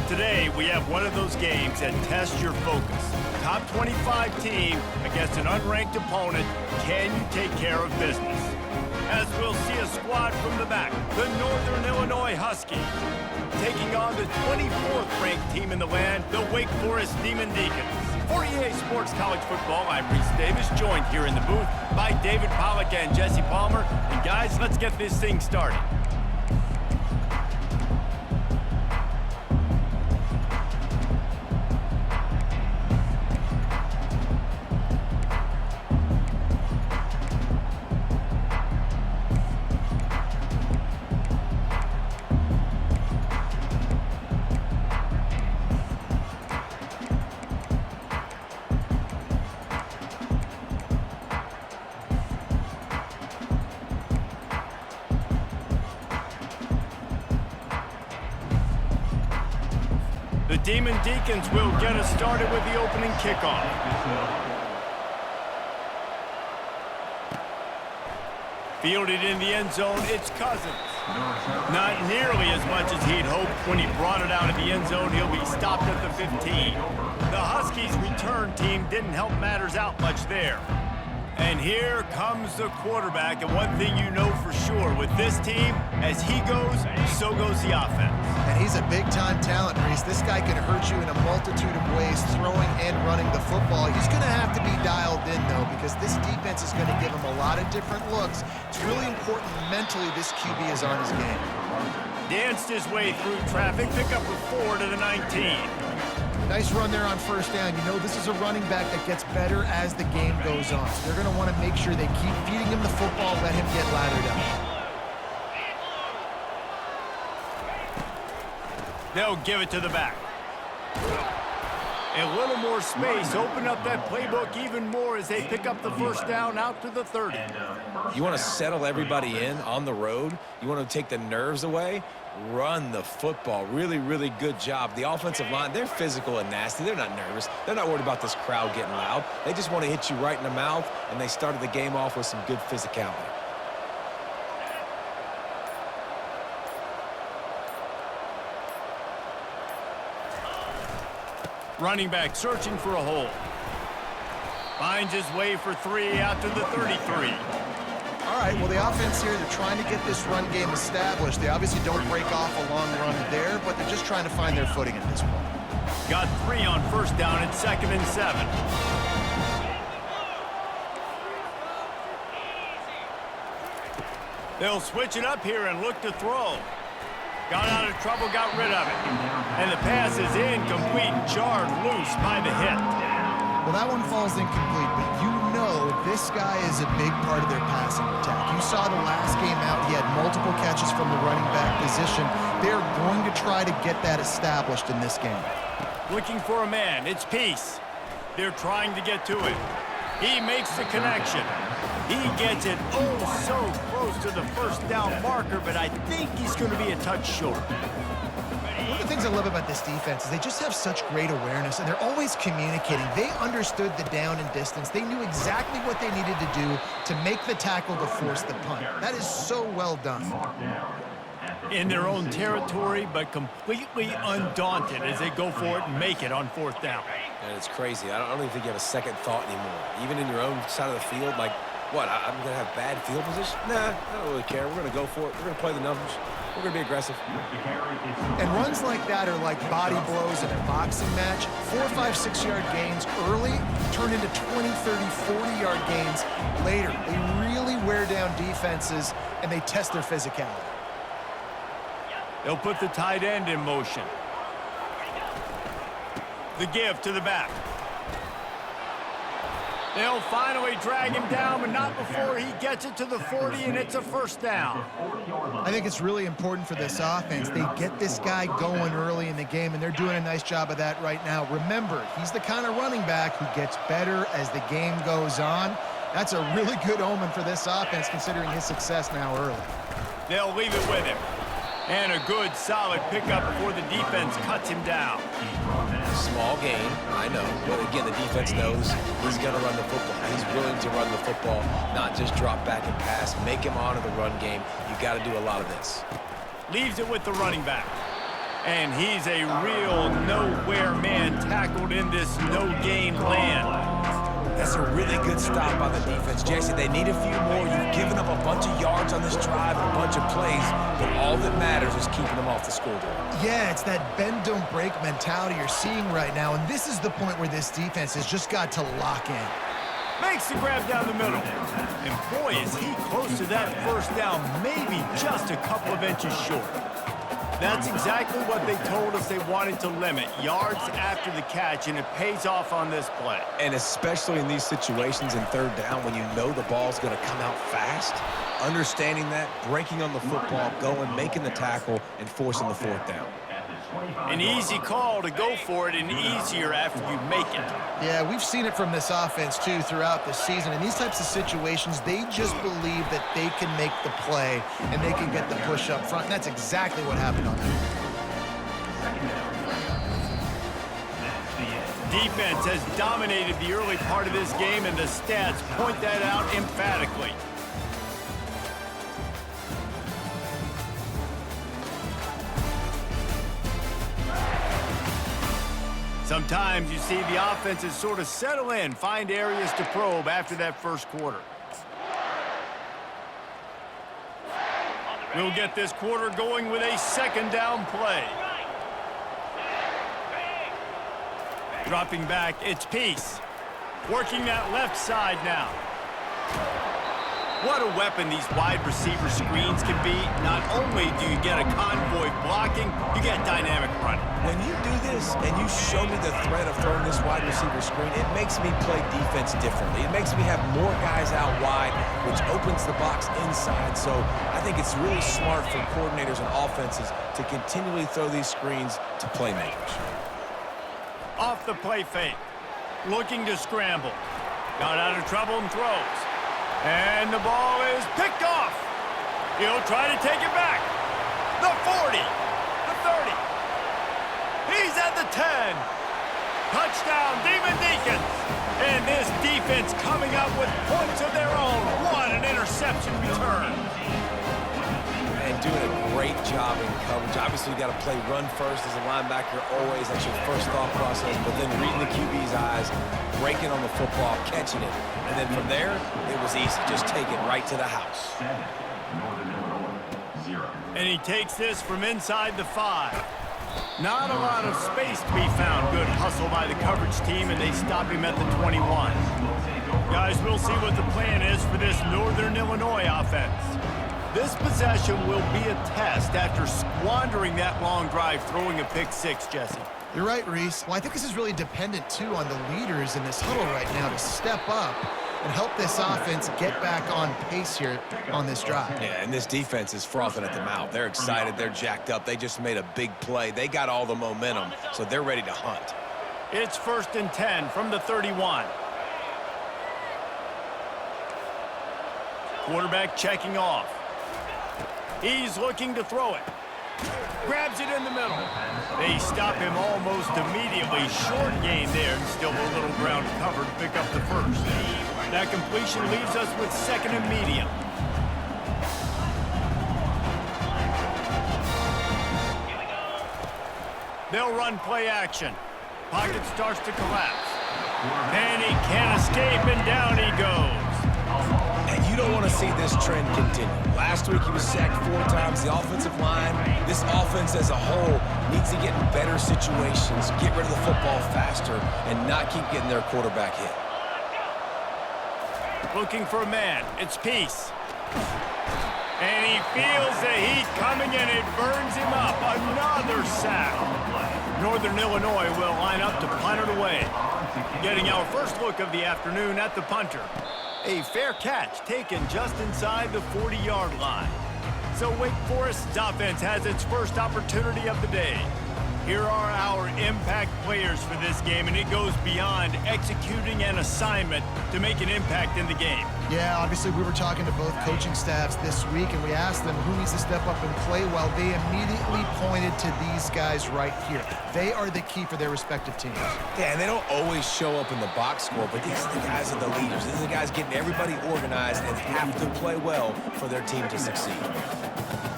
Today, we have one of those games that tests your focus. Top 25 team against an unranked opponent. Can you take care of business? As we'll see a squad from the back, the Northern Illinois Huskies, taking on the 24th ranked team in the land, the Wake Forest Demon Deacons. For EA Sports College Football, I'm Reese Davis, joined here in the booth by David Pollack and Jesse Palmer. And guys, let's get this thing started. The Demon Deacons will get us started with the opening kickoff. Fielded in the end zone, it's Cousins. Not nearly as much as he'd hoped. When he brought it out of the end zone, he'll be stopped at the 15. The Huskies' return team didn't help matters out much there. And here comes the quarterback, and one thing you know for sure with this team, as he goes, so goes the offense. And he's a big-time talent, Reese. This guy can hurt you in a multitude of ways, throwing and running the football. He's going to have to be dialed in, though, because this defense is going to give him a lot of different looks. It's really important mentally this QB is on his game. Danced his way through traffic, pick up a 4 to the 19. Nice run there on first down. You know this is a running back that gets better as the game goes on. So they're going to want to make sure they keep feeding him the football, let him get lathered up. They'll give it to the back. A little more space, open up that playbook even more as they pick up the first down out to the 30. You want to settle everybody in on the road? You want to take the nerves away? Run the football. Really, really good job. The offensive line, they're physical and nasty. They're not nervous. They're not worried about this crowd getting loud. They just want to hit you right in the mouth, and they started the game off with some good physicality. Running back searching for a hole. Finds his way for 3 out to the 33. All right, well, the offense here, they're trying to get this run game established. They obviously don't break off a long run there, but they're just trying to find their footing at this point. Got 3 on first down at 2nd and 7. They'll switch it up here and look to throw. Got out of trouble, got rid of it. And the pass is incomplete, jarred loose by the hit. Well, that one falls incomplete, but you know this guy is a big part of their passing attack. You saw the last game out, he had multiple catches from the running back position. They're going to try to get that established in this game. Looking for a man, it's Peace. They're trying to get to it. He makes the connection. He gets it oh so close to the first down marker, but I think he's going to be a touch short. One of the things I love about this defense is they just have such great awareness, and they're always communicating. They understood the down and distance. They knew exactly what they needed to do to make the tackle to force the punt. That is so well done. In their own territory, but completely undaunted as they go for it and make it on 4th down. And it's crazy. I don't even think you have a second thought anymore. Even in your own side of the field, like, what, I'm going to have bad field position? Nah, I don't really care. We're going to go for it. We're going to play the numbers. We're going to be aggressive. And runs like that are like body blows in a boxing match. 4, 5, 6-yard gains early turn into 20, 30, 40-yard gains later. They really wear down defenses, and they test their physicality. They'll put the tight end in motion. The give to the back. They'll finally drag him down, but not before he gets it to the 40, and it's a first down. I think it's really important for this offense. They get this guy going early in the game, and they're doing a nice job of that right now. Remember, he's the kind of running back who gets better as the game goes on. That's a really good omen for this offense, considering his success now early. They'll leave it with him. And a good, solid pickup before the defense cuts him down. Small gain, I know. But again, the defense knows he's going to run the football. He's willing to run the football, not just drop back and pass. Make him honor the run game. You got to do a lot of this. Leaves it with the running back. And he's a real nowhere man tackled in this no-gain land. That's a really good stop by the defense. Jesse, they need a few more. You've given up a bunch of yards on this drive, a bunch of plays, but all that matters is keeping them off the scoreboard. Yeah, it's that bend, don't break mentality you're seeing right now, and this is the point where this defense has just got to lock in. Makes the grab down the middle. And boy, is he close to that first down, maybe just a couple of inches short. That's exactly what they told us they wanted to limit, yards after the catch, and it pays off on this play. And especially in these situations in third down when you know the ball's going to come out fast, understanding that, breaking on the football, going, making the tackle, and forcing the fourth down. An easy call to go for it and easier after you make it. Yeah, we've seen it from this offense, too, throughout the season. In these types of situations, they just believe that they can make the play and they can get the push up front, and that's exactly what happened on that. Defense has dominated the early part of this game, and the stats point that out emphatically. Sometimes you see the offenses sort of settle in, find areas to probe after that first quarter. We'll get this quarter going with a second down play. Dropping back, it's Peace. Working that left side now. What a weapon these wide receiver screens can be. Not only do you get a convoy blocking, you get dynamic running. When you do this and you show me the threat of throwing this wide receiver screen, it makes me play defense differently. It makes me have more guys out wide, which opens the box inside. So I think it's really smart for coordinators and offenses to continually throw these screens to playmakers. Off the play fake. Looking to scramble. Got out of trouble and throws. And the ball is picked off. He'll try to take it back. The 40. The 30. He's at the 10. Touchdown, Demon Deacons. And this defense coming up with points of their own. What an interception return. And doing a great job in coverage. Obviously, you got to play run first as a linebacker always. That's your first thought process. But then reading the QB's eyes, breaking on the football, catching it. And then from there, it was easy. Just take it right to the house. And he takes this from inside the 5. Not a lot of space to be found. Good hustle by the coverage team, and they stop him at the 21. Guys, we'll see what the plan is for this Northern Illinois offense. This possession will be a test after squandering that long drive, throwing a pick 6, Jesse. You're right, Reese. Well, I think this is really dependent, too, on the leaders in this huddle right now to step up and help this offense get back on pace here on this drive. Yeah, and this defense is frothing at the mouth. They're excited. They're jacked up. They just made a big play. They got all the momentum, so they're ready to hunt. It's 1st and 10 from the 31. Quarterback checking off. He's looking to throw it. Grabs it in the middle. They stop him almost immediately. Short gain there, and still a little ground covered. Pick up the first. That completion leaves us with 2nd and medium. They'll run play action. Pocket starts to collapse. And he can't escape, and down he goes. And you don't want to see this trend continue. Last week he was sacked 4 times. The offensive line, this offense as a whole needs to get in better situations, get rid of the football faster, and not keep getting their quarterback hit. Looking for a man. It's Peace. And he feels the heat coming, and it burns him up. Another sack. Northern Illinois will line up to punt it away. Getting our first look of the afternoon at the punter. A fair catch taken just inside the 40-yard line. So Wake Forest's offense has its first opportunity of the day. Here are our impact players for this game, and it goes beyond executing an assignment to make an impact in the game. Yeah, obviously we were talking to both coaching staffs this week, and we asked them who needs to step up and play well. They immediately pointed to these guys right here. They are the key for their respective teams. Yeah, and they don't always show up in the box score, but these are the guys that are the leaders. These are the guys getting everybody organized and have to play well for their team to succeed.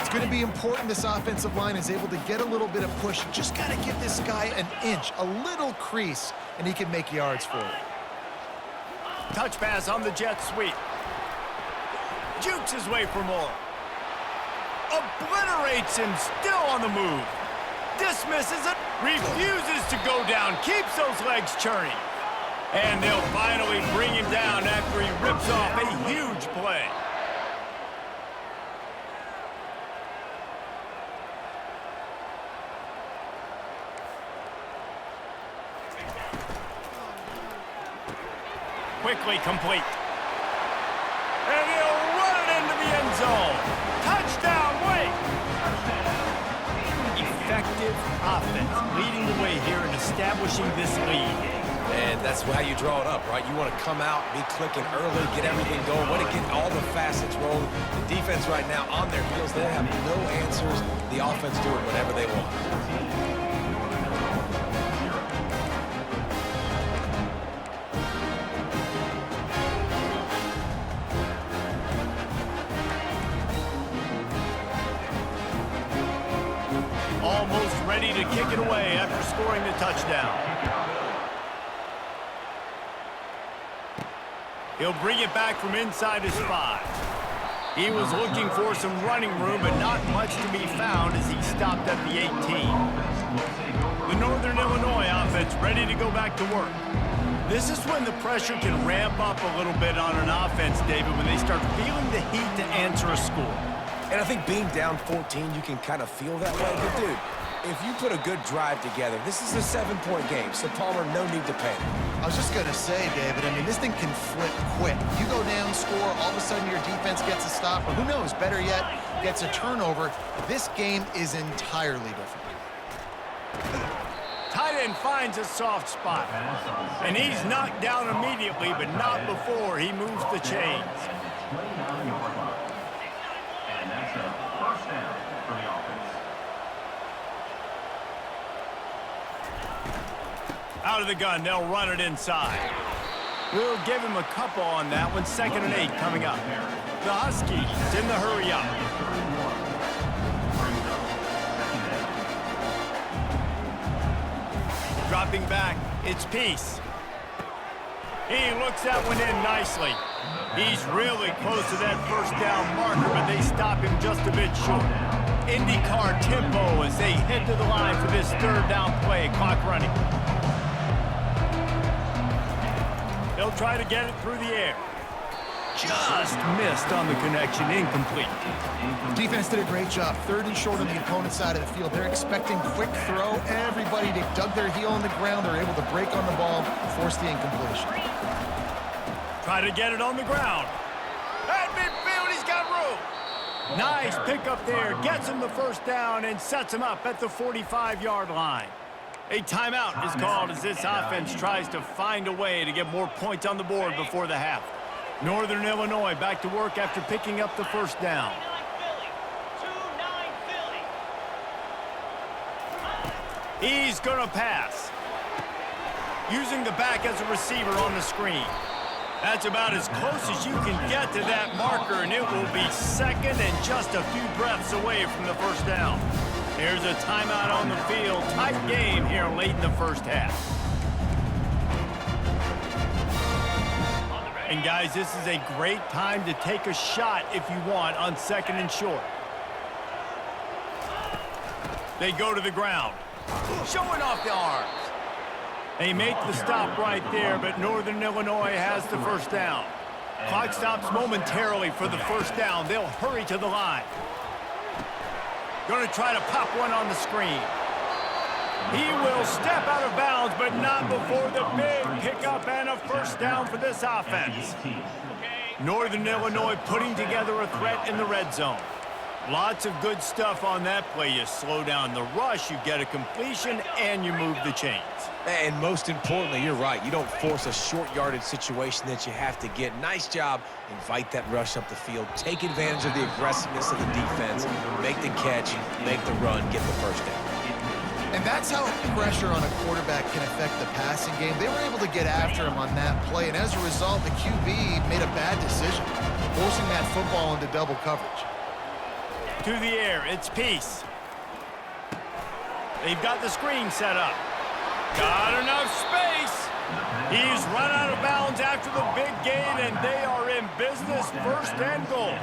It's going to be important this offensive line is able to get a little bit of push. Just got to give this guy an inch, a little crease, and he can make yards for it. Touch pass on the jet sweep. Jukes his way for more. Obliterates him, still on the move. Dismisses it, refuses to go down, keeps those legs churning. And they'll finally bring him down after he rips off a huge play. Quickly complete. And he'll run it into the end zone. Touchdown, Wake! Effective offense leading the way here and establishing this lead. And that's how you draw it up, right? You want to come out, be clicking early, get everything going, want to get all the facets rolling. The defense right now on their heels, they have no answers. The offense doing whatever they want. Almost ready to kick it away after scoring the touchdown. He'll bring it back from inside his 5. He was looking for some running room, but not much to be found as he stopped at the 18. The Northern Illinois offense ready to go back to work. This is when the pressure can ramp up a little bit on an offense, David, when they start feeling the heat to answer a score. And I think being down 14, you can kind of feel that way. But, dude, if you put a good drive together, this is a 7-point game, so Palmer, no need to panic. I was just going to say, David, I mean, this thing can flip quick. You go down, score, all of a sudden your defense gets a stop, or who knows, better yet, gets a turnover. This game is entirely different. Tight end finds a soft spot. And he's knocked down immediately, but not before he moves the chains. Out of the gun, they'll run it inside. We'll give him a couple on that one. 2nd and 8 coming up. The Huskies in the hurry up. Dropping back, it's Peace. He looks that one in nicely. He's really close to that first down marker, but they stop him just a bit short. IndyCar tempo as they head to the line for this 3rd down play. Clock running. They'll try to get it through the air. Just missed on the connection, incomplete. Defense did a great job. 3rd and short on the opponent's side of the field. They're expecting quick throw. Everybody dug their heel on the ground. They're able to break on the ball, force the incompletion. Try to get it on the ground. At midfield, he's got room. Nice pickup there. Gets him the first down and sets him up at the 45-yard line. A timeout is called as this offense tries to find a way to get more points on the board before the half. Northern Illinois back to work after picking up the first down. He's going to pass. Using the back as a receiver on the screen. That's about as close as you can get to that marker, and it will be 2nd and just a few breaths away from the first down. There's a timeout on the field. Tight game here late in the first half. And guys, this is a great time to take a shot if you want on 2nd and short. They go to the ground. Showing off the arms. They make the stop right there, but Northern Illinois has the first down. Clock stops momentarily for the first down. They'll hurry to the line. Going to try to pop one on the screen. He will step out of bounds, but not before the big pickup and a first down for this offense. Northern Illinois putting together a threat in the red zone. Lots of good stuff on that play. You slow down the rush, you get a completion, and you move the chains. And most importantly, you're right. You don't force a short yardage situation that you have to get. Nice job. Invite that rush up the field. Take advantage of the aggressiveness of the defense. Make the catch, make the run, get the first down. And that's how pressure on a quarterback can affect the passing game. They were able to get after him on that play, and as a result, the QB made a bad decision, forcing that football into double coverage. To the air, it's Peace. They've got the screen set up. Got enough space. He's run out of bounds after the big gain, and they are in business, first and goal.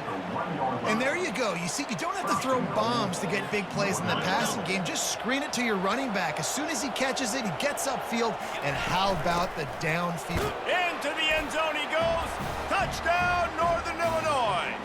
And there you go. You see, you don't have to throw bombs to get big plays in the passing game. Just screen it to your running back. As soon as he catches it, he gets upfield. And how about the downfield? Into the end zone he goes. Touchdown, Northern Illinois.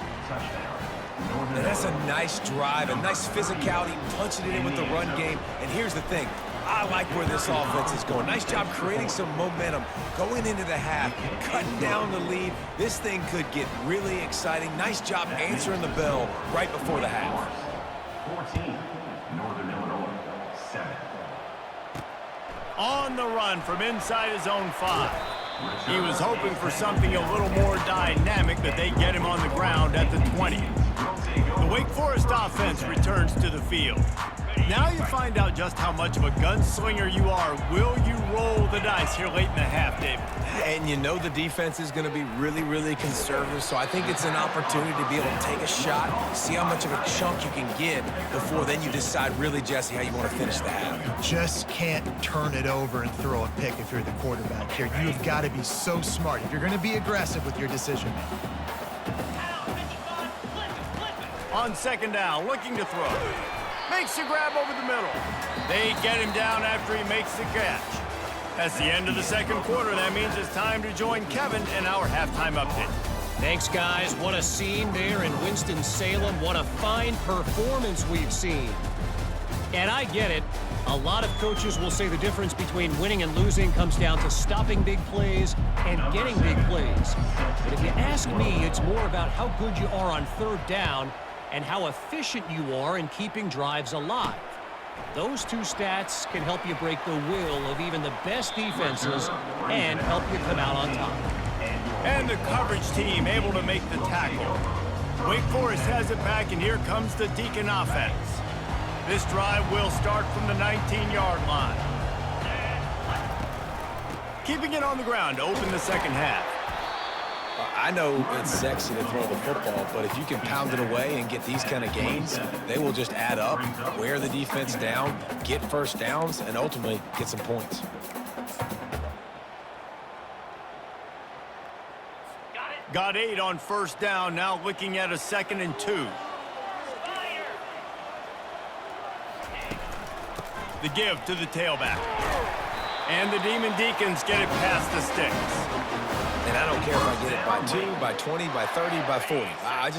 And that's a nice drive, a nice physicality, punching it in with the run game. And here's the thing. I like where this offense is going. Nice job creating some momentum, going into the half, cutting down the lead. This thing could get really exciting. Nice job answering the bell right before the half. 14, Northern Illinois, 7. On the run from inside his own 5. He was hoping for something a little more dynamic, but they get him on the ground at the 20. The Wake Forest offense returns to the field. Now you find out just how much of a gunslinger you are. Will you roll the dice here late in the half, David? And you know the defense is going to be really, really conservative, so I think it's an opportunity to be able to take a shot, see how much of a chunk you can get before then you decide really, Jesse, how you want to finish the half. Just can't turn it over and throw a pick if you're the quarterback here. You've got to be so smart if you're going to be aggressive with your decision. On second down, looking to throw. Makes the grab over the middle. They get him down after he makes the catch. That's the end of the second quarter. That means it's time to join Kevin in our halftime update. Thanks, guys. What a scene there in Winston-Salem. What a fine performance we've seen. And I get it. A lot of coaches will say the difference between winning and losing comes down to stopping big plays and getting big plays. But if you ask me, it's more about how good you are on third down and how efficient you are in keeping drives alive. Those two stats can help you break the will of even the best defenses and help you come out on top. And the coverage team able to make the tackle. Wake Forest has it back, and here comes the Deacon offense. This drive will start from the 19-yard line. Keeping it on the ground to open the second half. I know it's sexy to throw the football, but if you can pound it away and get these kind of gains, they will just add up, wear the defense down, get first downs, and ultimately get some points. Got 8 on first down, now looking at a 2nd and 2. The give to the tailback. And the Demon Deacons get it past the sticks. And I don't care if I get it by 2, by 20, by 30, by 40. I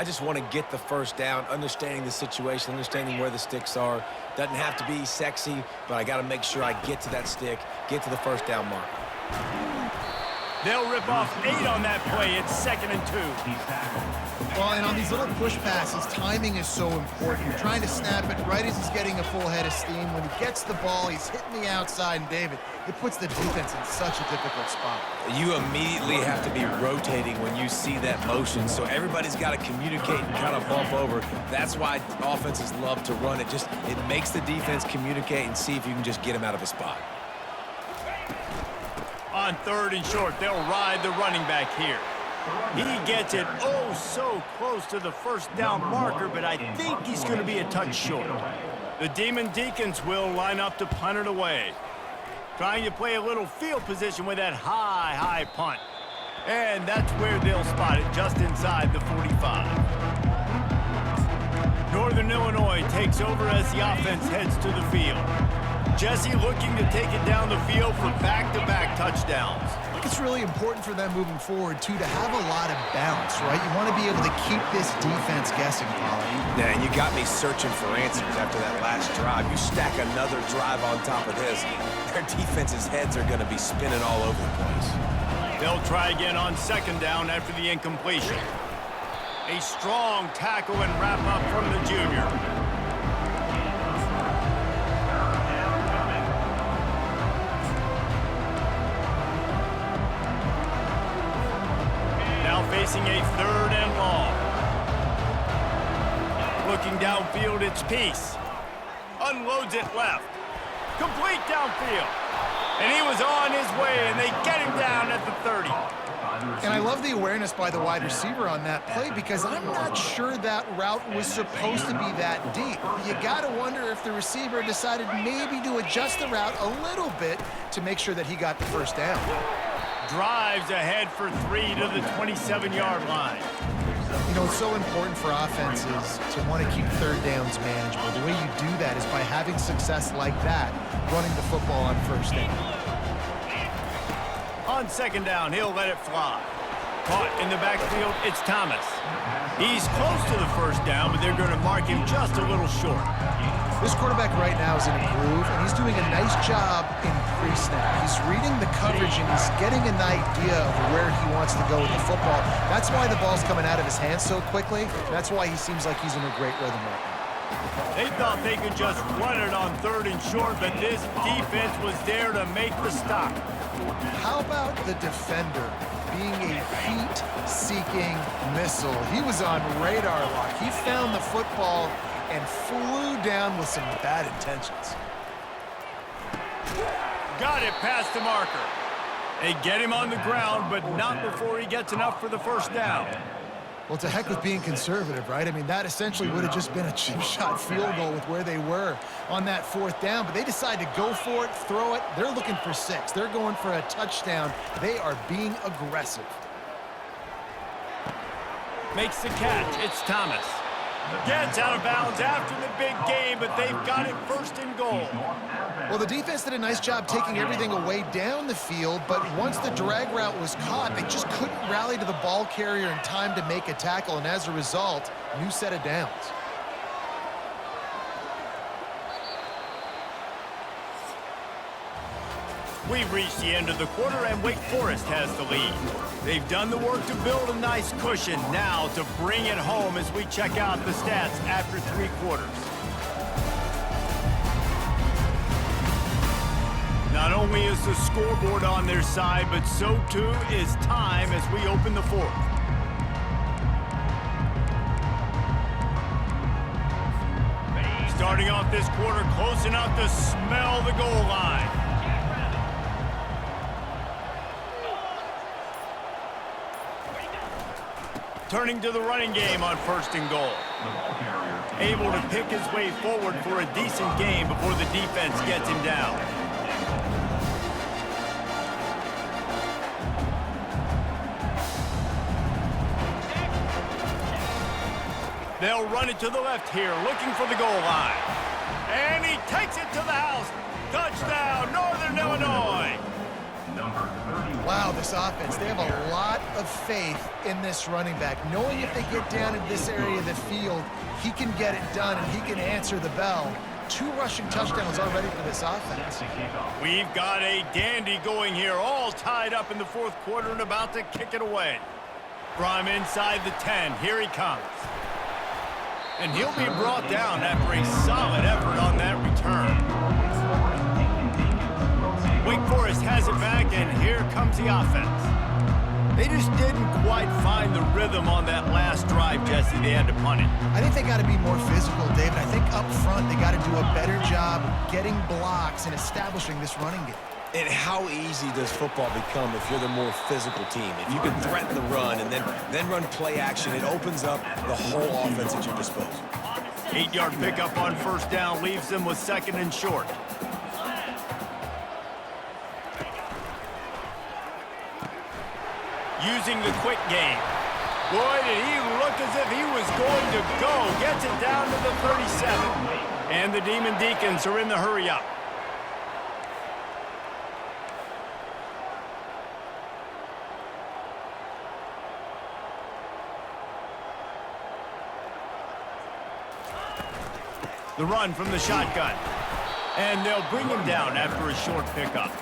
just want to get the first down, understanding the situation, understanding where the sticks are. Doesn't have to be sexy, but I got to make sure I get to that stick, get to the first down mark. They'll rip off 8 on that play. It's 2nd and 2. Well, and on these little push passes, timing is so important. You're trying to snap it right as he's getting a full head of steam. When he gets the ball, he's hitting the outside, and David, it puts the defense in such a difficult spot. You immediately have to be rotating when you see that motion, so everybody's got to communicate and kind of bump over. That's why offenses love to run it. It makes the defense communicate and see if you can just get him out of a spot. On 3rd and short, they'll ride the running back here. He gets it oh so close to the first down marker, but I think he's going to be a touch short. The Demon Deacons will line up to punt it away. Trying to play a little field position with that high punt. And that's where they'll spot it, just inside the 45. Northern Illinois takes over as the offense heads to the field. Jesse looking to take it down the field for back-to-back touchdowns. I think it's really important for them moving forward, too, to have a lot of bounce, right? You want to be able to keep this defense guessing, Polly. Yeah, and you got me searching for answers after that last drive. You stack another drive on top of this, their defense's heads are going to be spinning all over the place. They'll try again on 2nd down after the incompletion. A strong tackle and wrap-up from the junior. Facing a 3rd and long. Looking downfield, it's Peace. Unloads it left. Complete downfield. And he was on his way, and they get him down at the 30. And I love the awareness by the wide receiver on that play because I'm not sure that route was supposed to be that deep. You got to wonder if the receiver decided maybe to adjust the route a little bit to make sure that he got the first down. Drives ahead for 3 to the 27-yard line. You know, it's so important for offenses to want to keep third downs manageable. The way you do that is by having success like that, running the football on first down. On second down, he'll let it fly. Caught in the backfield, it's Thomas. He's close to the first down, but they're going to mark him just a little short. This quarterback right now is in a groove, and he's doing a nice job in pre-snap. He's reading the coverage, and he's getting an idea of where he wants to go with the football. That's why the ball's coming out of his hands so quickly. That's why he seems like he's in a great rhythm right now. They thought they could just run it on third and short, but this defense was there to make the stop. How about the defender being a heat-seeking missile? He was on radar lock. He found the football and flew down with some bad intentions. Got it past the marker. They get him on the ground, but not before he gets enough for the first down. Well, to heck with being conservative, right? I mean, that essentially would have just been a chip shot field goal with where they were on that fourth down, but they decide to go for it, throw it. They're looking for 6. They're going for a touchdown. They are being aggressive. Makes the catch. It's Thomas. Gets out of bounds after the big game, but they've got it first and goal. Well, the defense did a nice job taking everything away down the field, but once the drag route was caught, they just couldn't rally to the ball carrier in time to make a tackle, and as a result, new set of downs. We've reached the end of the quarter, and Wake Forest has the lead. They've done the work to build a nice cushion. Now to bring it home as we check out the stats after 3 quarters. Not only is the scoreboard on their side, but so too is time as we open the 4th. Starting off this quarter close enough to smell the goal line. Turning to the running game on first and goal. Able to pick his way forward for a decent game before the defense gets him down. They'll run it to the left here, looking for the goal line. And he takes it to the house. Touchdown, Northern Illinois. Wow, this offense, they have a lot of faith in this running back. Knowing if they get down in this area of the field, he can get it done and he can answer the bell. 2 rushing touchdowns already for this offense. We've got a dandy going here, all tied up in the 4th quarter and about to kick it away. From inside the 10, here he comes. And he'll be brought down after a solid effort on that return. Wake Forest has it back, and here comes the offense. They just didn't quite find the rhythm on that last drive, Jesse. They had to punt it. I think they got to be more physical, David. I think up front they got to do a better job getting blocks and establishing this running game. And how easy does football become if you're the more physical team? If you can threaten the run and then run play action, it opens up the whole offense at your disposal. 8-yard pickup on first down leaves them with 2nd and short. Using the quick game. Boy, did he look as if he was going to go. Gets it down to the 37. And the Demon Deacons are in the hurry-up. The run from the shotgun. And they'll bring him down after a short pickup.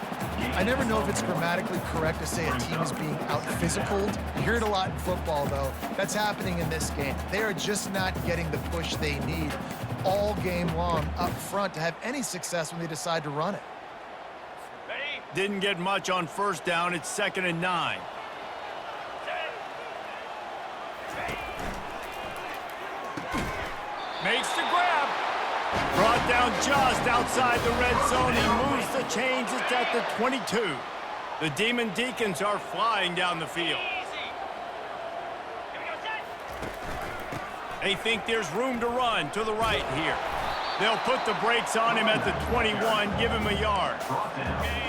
I never know if it's grammatically correct to say a team is being out-physicaled. You hear it a lot in football, though. That's happening in this game. They are just not getting the push they need all game long up front to have any success when they decide to run it. Didn't get much on first down. It's 2nd and 9. Makes the grab. Brought down just outside the red zone. He moves the chains. It's at the 22. The Demon Deacons are flying down the field. They think there's room to run to the right here. They'll put the brakes on him at the 21, give him a yard.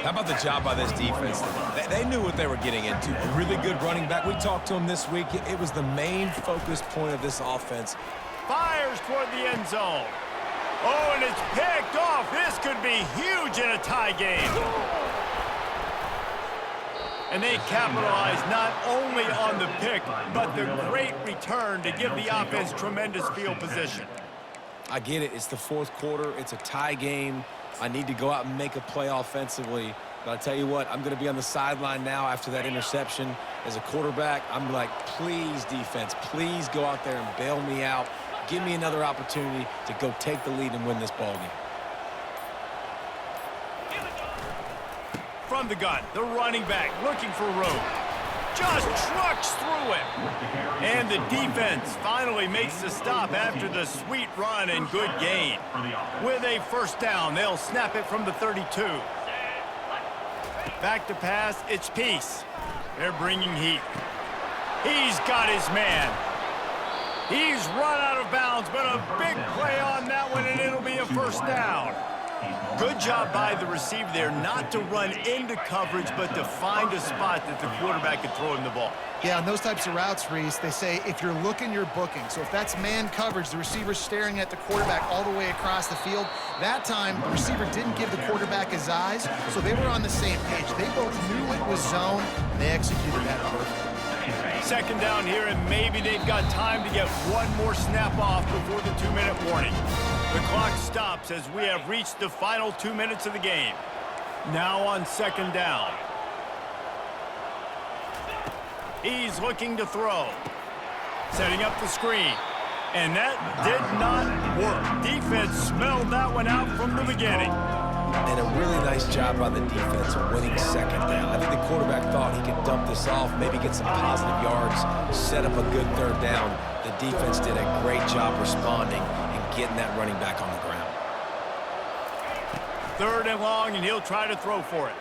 How about the job by this defense? They knew what they were getting into. A really good running back. We talked to him this week. It was the main focus point of this offense. Fires toward the end zone. Oh, and it's picked off. This could be huge in a tie game. And they capitalize not only on the pick, but the great return to give the offense tremendous field position. I get it. It's the fourth quarter. It's a tie game. I need to go out and make a play offensively. But I tell you what, I'm going to be on the sideline now after that interception. As a quarterback, I'm like, please, defense, please go out there and bail me out. Give me another opportunity to go take the lead and win this ballgame. From the gun, the running back looking for room. Just trucks through it. And the defense finally makes the stop after the sweet run and good gain. With a first down, they'll snap it from the 32. Back to pass, it's Peace. They're bringing heat. He's got his man. He's run out of bounds, but a big play on that one, and it'll be a first down. Good job by the receiver there not to run into coverage, but to find a spot that the quarterback can throw him the ball. Yeah, on those types of routes, Reese, they say if you're looking, you're booking. So if that's man coverage, the receiver's staring at the quarterback all the way across the field. That time, the receiver didn't give the quarterback his eyes, so they were on the same page. They both knew it was zone, and they executed that perfectly. Second down here, and maybe they've got time to get one more snap off before the 2-minute warning. The clock stops as we have reached the final 2 minutes of the game. Now on second down. He's looking to throw. Setting up the screen. And that did not work. Defense smelled that one out from the beginning. And a really nice job by the defense of winning second down. I think the quarterback thought he could dump this off, maybe get some positive yards, set up a good third down. The defense did a great job responding and getting that running back on the ground. Third and long, and he'll try to throw for it.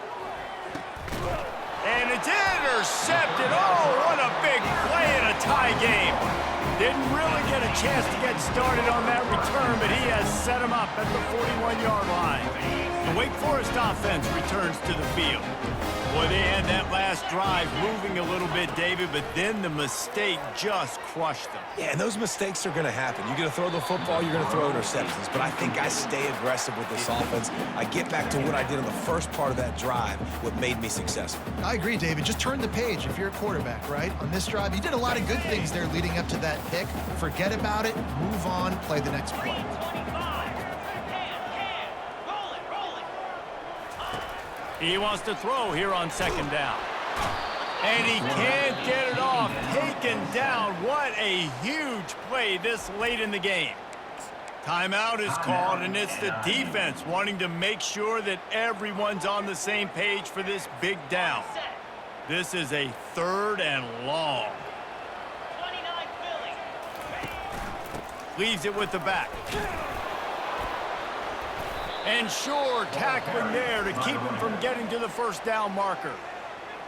And it's intercepted. Oh, what a big play in a tie game. Didn't really get a chance to get started on that return, but he has set him up at the 41-yard line. The Wake Forest offense returns to the field. Boy, they had that last drive moving a little bit, David, but then the mistake just crushed them. Yeah, and those mistakes are going to happen. You're going to throw the football, you're going to throw interceptions. But I think I stay aggressive with this offense. I get back to what I did on the first part of that drive, what made me successful. I agree, David. Just turn the page if you're a quarterback, right? On this drive, you did a lot of good things there leading up to that pick. Forget about it, move on, play the next play. He wants to throw here on second down. And he can't get it off. Taken down. What a huge play this late in the game. Timeout is called, and it's the defense wanting to make sure that everyone's on the same page for this big down. This is a third and long. Leaves it with the back. And sure, tackling there to keep him from getting to the first down marker.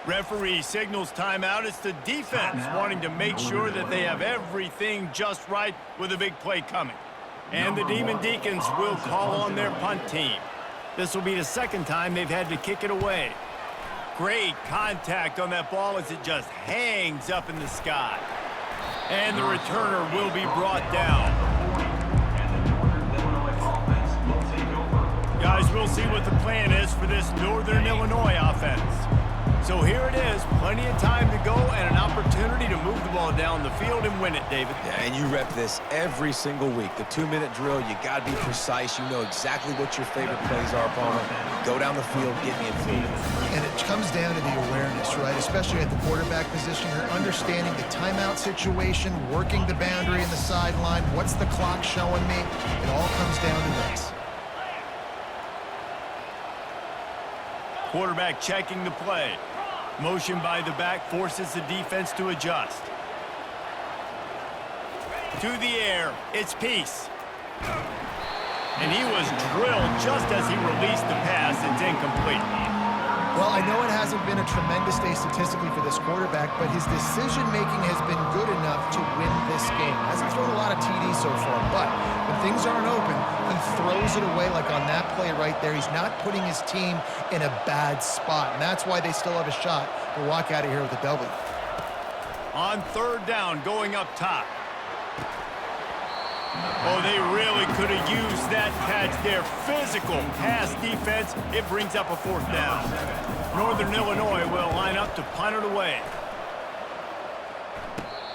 Referee signals timeout. It's the defense wanting to make sure that they have everything just right with a big play coming. And the Demon Deacons will call on their punt team. This will be the second time they've had to kick it away. Great contact on that ball as it just hangs up in the sky. And the returner will be brought down. Guys, we'll see what the plan is for this Northern Illinois offense. So here it is, plenty of time to go and an opportunity to move the ball down the field and win it, David. Yeah, and you rep this every single week. The 2-minute drill, you got to be precise. You know exactly what your favorite plays are, opponent. Go down the field, get me in field. And it comes down to the awareness, right? Especially at the quarterback position. You're understanding the timeout situation, working the boundary in the sideline. What's the clock showing me? It all comes down to this. Quarterback checking the play. Motion by the back forces the defense to adjust. To the air, it's Peace. And he was drilled just as he released the pass. It's incomplete. Well, I know it hasn't been a tremendous day statistically for this quarterback, but his decision-making has been good enough to win this game. Hasn't thrown a lot of TDs so far, but when things aren't open, he throws it away like on that play right there. He's not putting his team in a bad spot, and that's why they still have a shot to walk out of here with a W. On third down, going up top. Oh, they really could have used that catch there. Physical pass defense. It brings up a fourth down. Northern Illinois will line up to punt it away.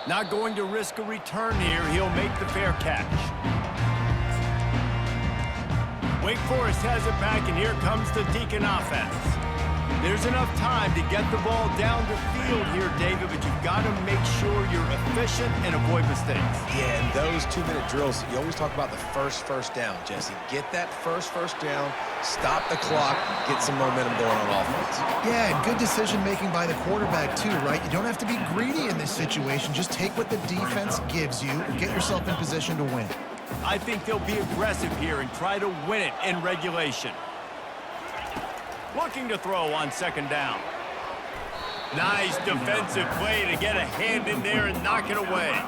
Not going to risk a return here. He'll make the fair catch. Wake Forest has it back, and here comes the Deacon offense. There's enough time to get the ball down the field here, David, but you've got to make sure you're efficient and avoid mistakes. Yeah, and those 2-minute drills, you always talk about the first down, Jesse. Get that first down, stop the clock, get some momentum going on offense. Yeah, and good decision-making by the quarterback, too, right? You don't have to be greedy in this situation. Just take what the defense gives you and get yourself in position to win. I think they'll be aggressive here and try to win it in regulation. Looking to throw on second down. Nice defensive play to get a hand in there and knock it away.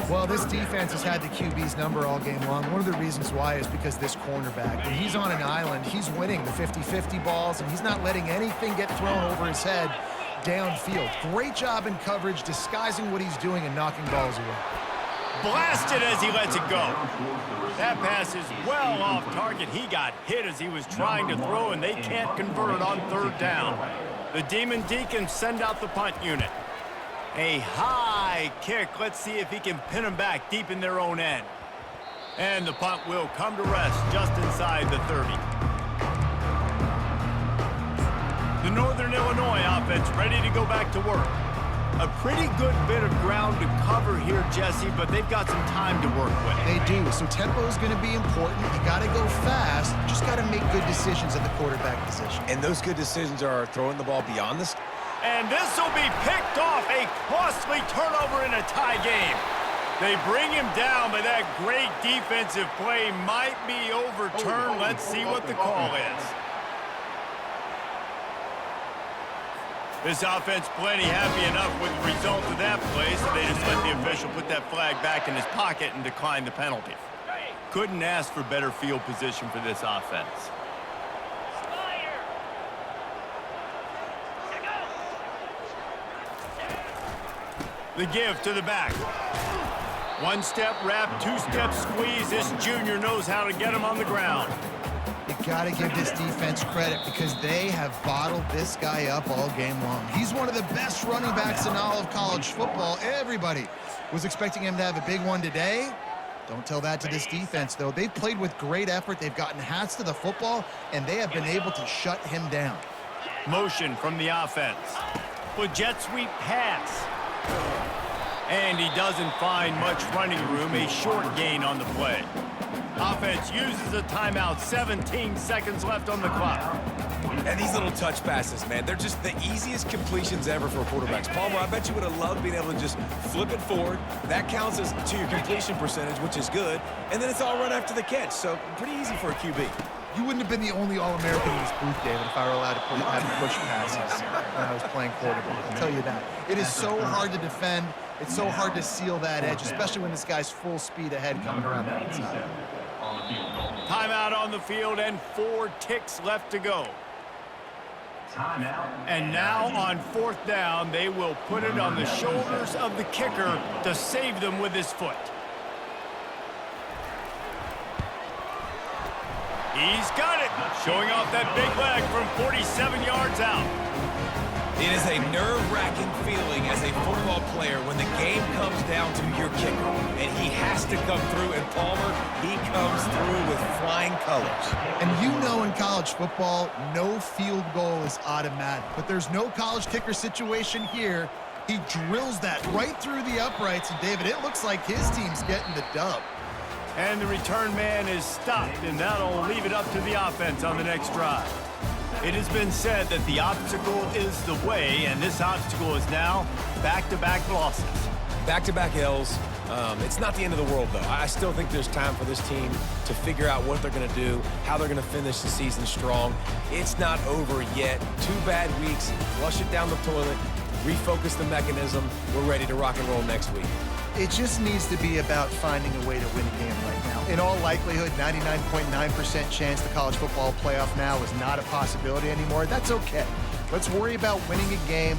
Well, this defense has had the QB's number all game long. One of the reasons why is because this cornerback, when he's on an island, he's winning the 50-50 balls, and he's not letting anything get thrown over his head downfield. Great job in coverage, disguising what he's doing and knocking balls away. Blasted as he lets it go. That pass is well off target. He got hit as he was trying to throw, and they can't convert on third down. The Demon Deacons send out the punt unit. A high kick. Let's see if he can pin them back deep in their own end. And the punt will come to rest just inside the 30. The Northern Illinois offense ready to go back to work. A pretty good bit of ground to cover here, Jesse, but they've got some time to work with. They do, so tempo is going to be important. You got to go fast. Just got to make good decisions at the quarterback position. And those good decisions are throwing the ball beyond the... And this will be picked off. A costly turnover in a tie game. They bring him down, but that great defensive play might be overturned. Let's see what the call is. This offense plenty happy enough with the result of that play, so they just let the official put that flag back in his pocket and decline the penalty. Couldn't ask for better field position for this offense. The give to the back. One step wrap, two step squeeze. This junior knows how to get him on the ground. You got to give this defense credit because they have bottled this guy up all game long. He's one of the best running backs in all of college football. Everybody was expecting him to have a big one today. Don't tell that to this defense, though. They've played with great effort. They've gotten hats to the football, and they have been able to shut him down. Motion from the offense. With jet sweep pass. And he doesn't find much running room. A short gain on the play. Offense uses a timeout. 17 seconds left on the clock. And these little touch passes, man, they're just the easiest completions ever for quarterbacks. Palmer, I bet you would have loved being able to just flip it forward. That counts as to your completion percentage, which is good. And then it's all run after the catch, so pretty easy for a QB. You wouldn't have been the only All-American in this booth, David, if I were allowed to have push passes when I was playing quarterback. I'll tell you that. It is so hard to defend. It's so hard to seal that edge, especially when this guy's full speed ahead coming around the outside. Timeout on the field and 4 ticks left to go. And now on fourth down, they will put it on the shoulders of the kicker to save them with his foot. He's got it, showing off that big leg from 47 yards out. It is a nerve-wracking feeling as a football player when the game comes down to your kicker, and he has to come through, and Palmer, he comes through with flying colors. And you know in college football, no field goal is automatic, but there's no college kicker situation here. He drills that right through the uprights, and David, it looks like his team's getting the dub. And the return man is stopped, and that'll leave it up to the offense on the next drive. It has been said that the obstacle is the way, and this obstacle is now back-to-back losses. Back-to-back L's, It's not the end of the world, though. I still think there's time for this team to figure out what they're going to do, how they're going to finish the season strong. It's not over yet. 2 bad weeks. Flush it down the toilet. Refocus the mechanism. We're ready to rock and roll next week. It just needs to be about finding a way to win a game right now. In all likelihood, 99.9% chance the college football playoff now is not a possibility anymore. That's okay. Let's worry about winning a game